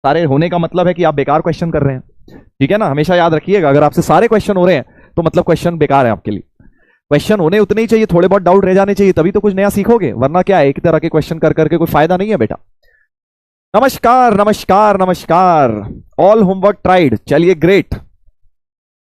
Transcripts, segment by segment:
सारे होने का मतलब है कि आप बेकार क्वेश्चन कर रहे हैं, ठीक है ना। हमेशा याद रखिएगा, अगर आपसे सारे क्वेश्चन हो रहे हैं तो मतलब क्वेश्चन बेकार है आपके लिए। क्वेश्चन होने उतने ही चाहिए, थोड़े बहुत डाउट रह जाने चाहिए, तभी तो कुछ नया सीखोगे, वरना क्या है, एक तरह के क्वेश्चन कर करके कोई फायदा नहीं है बेटा। नमस्कार नमस्कार नमस्कार। ऑल होमवर्क ट्राइड, चलिए ग्रेट,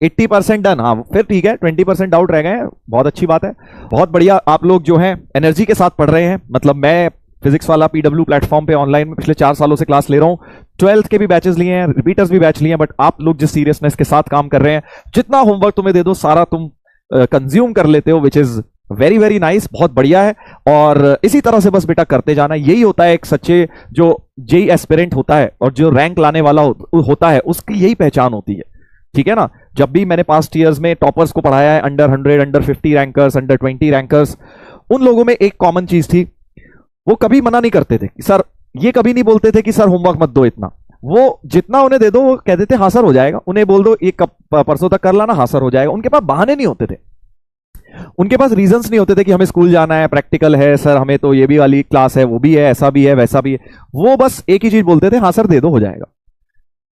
80% डन। हाँ फिर ठीक है, 20% डाउट रह गए हैं, बहुत अच्छी बात है, बहुत बढ़िया। आप लोग जो है एनर्जी के साथ पढ़ रहे हैं, मतलब मैं फिजिक्स वाला पीडब्ल्यू प्लेटफॉर्म पे ऑनलाइन में पिछले 4 सालों से क्लास ले रहा हूँ, 12th के भी बैचेस लिए हैं, रिपीटर्स भी बैच लिए हैं, बट आप लोग जिस सीरियसनेस के साथ काम कर रहे हैं, जितना होमवर्क तुम्हें दे दो सारा तुम कंज्यूम कर लेते हो, which is very very nice, बहुत बढ़िया है। और इसी तरह से बस बेटा करते जाना, यही होता है एक सच्चे जो जेई एस्पिरेंट होता है और जो रैंक लाने वाला होता है, उसकी यही पहचान होती है, ठीक है ना। जब भी मैंने पास्ट ईयर्स में टॉपर्स को पढ़ाया है, under 100, under 50 rankers, under 20 rankers, उन लोगों में एक कॉमन चीज थी, वो कभी मना नहीं करते थे सर, ये कभी नहीं बोलते थे कि सर होमवर्क मत दो इतना, वो जितना उन्हें दे दो वो कहते थे हाँ सर हो जाएगा, उन्हें बोल दो ये परसों तक कर लाना, हाँ सर हो जाएगा। उनके पास बहाने नहीं होते थे, उनके पास रीजंस नहीं होते थे कि हमें स्कूल जाना है, प्रैक्टिकल है सर, हमें तो ये भी वाली क्लास है, वो भी है, ऐसा भी है, वैसा भी है। वो बस एक ही चीज बोलते थे, हाँ सर दे दो हो जाएगा,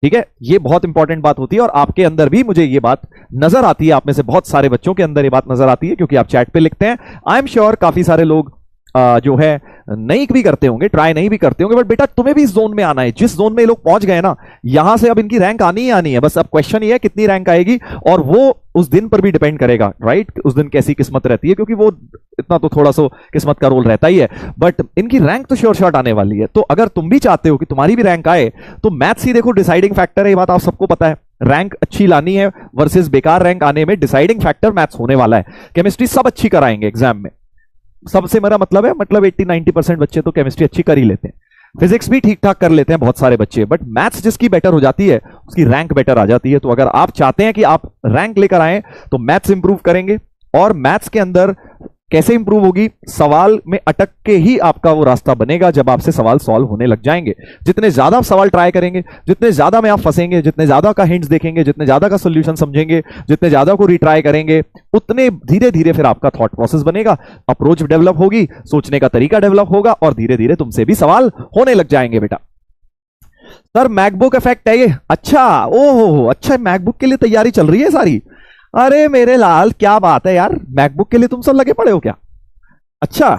ठीक है। ये बहुत इंपॉर्टेंट बात होती है, और आपके अंदर भी मुझे ये बात नजर आती है, आप में से बहुत सारे बच्चों के अंदर ये बात नजर आती है, क्योंकि आप चैट पे लिखते हैं। आई एम श्योर काफी सारे लोग जो है नहीं भी करते होंगे, ट्राई नहीं भी करते होंगे, बट बेटा तुम्हें भी इस जोन में आना है, जिस जोन में ये लोग पहुंच गए ना, यहां से अब इनकी रैंक आनी ही आनी है। बस अब क्वेश्चन ये है कितनी रैंक आएगी, और वो उस दिन पर भी डिपेंड करेगा, राइट, उस दिन कैसी किस्मत रहती है, क्योंकि वो इतना तो थोड़ा सा किस्मत का रोल रहता ही है, बट इनकी रैंक तो श्योर शॉट आने वाली है। तो अगर तुम भी चाहते हो कि तुम्हारी भी रैंक आए, तो मैथ्स ही देखो डिसाइडिंग फैक्टर है, ये बात आप सबको पता है। रैंक अच्छी लानी है वर्सेस बेकार रैंक आने में डिसाइडिंग फैक्टर मैथ्स होने वाला है। केमिस्ट्री सब अच्छी कराएंगे एग्जाम में, सबसे मेरा मतलब है, मतलब 80-90% बच्चे तो केमिस्ट्री अच्छी कर ही लेते हैं, फिजिक्स भी ठीक ठाक कर लेते हैं बहुत सारे बच्चे, बट मैथ्स जिसकी बेटर हो जाती है उसकी रैंक बेटर आ जाती है। तो अगर आप चाहते हैं कि आप रैंक लेकर आए, तो मैथ्स इंप्रूव करेंगे, और मैथ्स के अंदर कैसे इंप्रूव होगी, सवाल में अटक के ही आपका वो रास्ता बनेगा, जब आपसे सवाल सॉल्व होने लग जाएंगे। जितने ज्यादा आप सवाल ट्राई करेंगे, जितने ज्यादा में आप फंसेंगे, जितने ज्यादा का हिंट्स देखेंगे, जितने ज्यादा का सोल्यूशन समझेंगे, जितने ज्यादा को रिट्राई करेंगे, उतने धीरे धीरे फिर आपका थॉट प्रोसेस बनेगा, अप्रोच डेवलप होगी, सोचने का तरीका डेवलप होगा, और धीरे धीरे तुमसे भी सवाल होने लग जाएंगे बेटा। सर मैकबुक इफेक्ट है ये, अच्छा, ओहो अच्छा, मैकबुक के लिए तैयारी चल रही है सारी। अरे मेरे लाल क्या बात है यार, मैकबुक के लिए तुम सब लगे पड़े हो क्या? अच्छा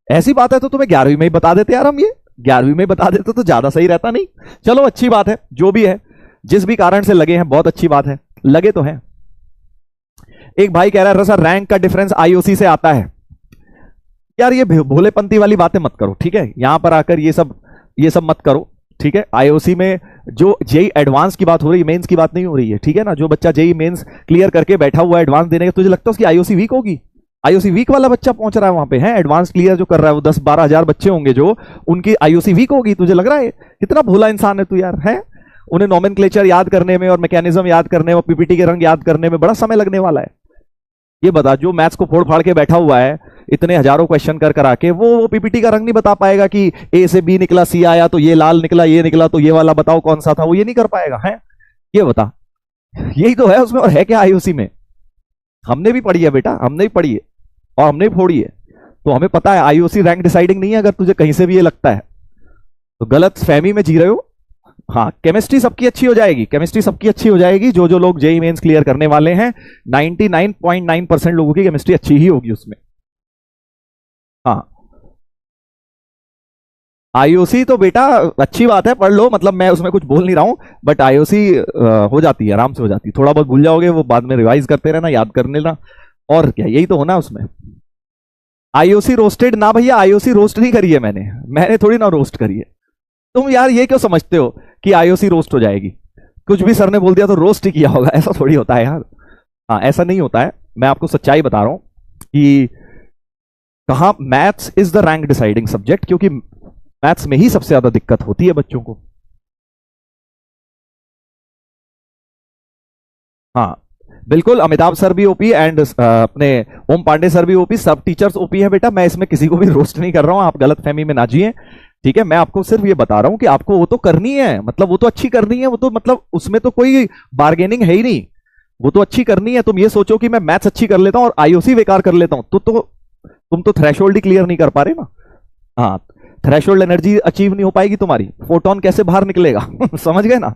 ऐसी बात है तो तुम्हें 11वीं में ही बता देते यार, हम ये 11वीं में बता देते तो ज्यादा सही रहता नहीं। चलो अच्छी बात है, जो भी है, जिस भी कारण से लगे हैं बहुत अच्छी बात है, लगे तो हैं। एक भाई कह रहा है सर रैंक का डिफरेंस आईओसी से आता है। यार ये भोलेपंती वाली बातें मत करो, ठीक है, यहां पर आकर ये सब मत करो, ठीक है। आईओसी में जो जेई एडवांस की बात हो रही है, मेंस की बात नहीं हो रही है, ठीक है ना। जो बच्चा जेई मेंस क्लियर करके बैठा हुआ है एडवांस देने का, तुझे लगता है उसकी आईओसी वीक होगी? आईओसी वीक वाला बच्चा पहुंच रहा है वहां पे, है एडवांस क्लियर जो कर रहा है, वो 10-12 हजार बच्चे होंगे जो, उनकी आईओसी वीक होगी? तुझे लग रहा है? कितना भोला इंसान है तू यार, है। उन्हें नॉमेनक्लेचर याद करने में और मैकेनिज्म याद करने में, पीपीटी के रंग याद करने में बड़ा समय लगने वाला है। ये बता, जो मैथ्स को फोड़ फाड़ के बैठा हुआ है इतने हजारों क्वेश्चन कर करा के, वो पीपीटी का रंग नहीं बता पाएगा कि ए से बी निकला, सी आया तो ये लाल निकला, ये निकला तो ये वाला बताओ कौन सा था, वो ये नहीं कर पाएगा, है। ये बता, यही तो है उसमें, और है क्या आईओसी में? हमने भी पढ़ी है बेटा, हमने भी पढ़ी है और हमने भी फोड़ी है, तो हमें पता है आईओसी रैंक डिसाइडिंग नहीं है। अगर तुझे कहीं से भी ये लगता है तो गलत फहमी में जी रहे हो। हाँ, केमिस्ट्री सबकी अच्छी हो जाएगी, केमिस्ट्री सबकी अच्छी हो जाएगी, जो जो लोग जेई मेंस क्लियर करने वाले हैं, 99.9% लोगों की केमिस्ट्री अच्छी ही होगी उसमें। हाँ, आईओसी तो बेटा अच्छी बात है, पढ़ लो, मतलब मैं उसमें कुछ बोल नहीं रहा हूं, बट आईओसी हो जाती है, आराम से हो जाती है, थोड़ा बहुत भूल जाओगे, वो बाद में रिवाइज करते रहना, याद कर लेना, और क्या, यही तो होना उसमें। आईओसी रोस्टेड ना भैया, आईओसी रोस्ट नहीं करी है मैंने थोड़ी ना रोस्ट करी है। तुम यार ये क्यों समझते हो कि आईओसी रोस्ट हो जाएगी? कुछ भी सर ने बोल दिया तो रोस्ट ही किया होगा, ऐसा थोड़ी होता है यार। हाँ, ऐसा नहीं होता है, मैं आपको सच्चाई बता रहा हूं कि कहां maths is the rank deciding subject, क्योंकि मैथ्स में ही सबसे ज्यादा दिक्कत होती है बच्चों को। हाँ बिल्कुल, अमिताभ सर भी ओपी एंड अपने ओम पांडे सर भी ओपी, सब टीचर्स ओपी है बेटा, मैं इसमें किसी को भी रोस्ट नहीं कर रहा हूं, आप गलत फहमी में ना जिए, ठीक है। मैं आपको सिर्फ ये बता रहा हूं कि आपको वो तो करनी है, मतलब वो तो अच्छी करनी है, वो तो मतलब उसमें तो कोई बार्गेनिंग है ही नहीं, वो तो अच्छी करनी है। तुम ये सोचो कि मैं मैथ्स अच्छी कर लेता हूं और आईओसी बेकार कर लेता हूं, तो तुम तो थ्रेशोल्ड ही क्लियर नहीं कर पा रहे ना। हाँ, थ्रेशोल्ड एनर्जी अचीव नहीं हो पाएगी तुम्हारी, फोटोन कैसे बाहर निकलेगा समझ गए ना।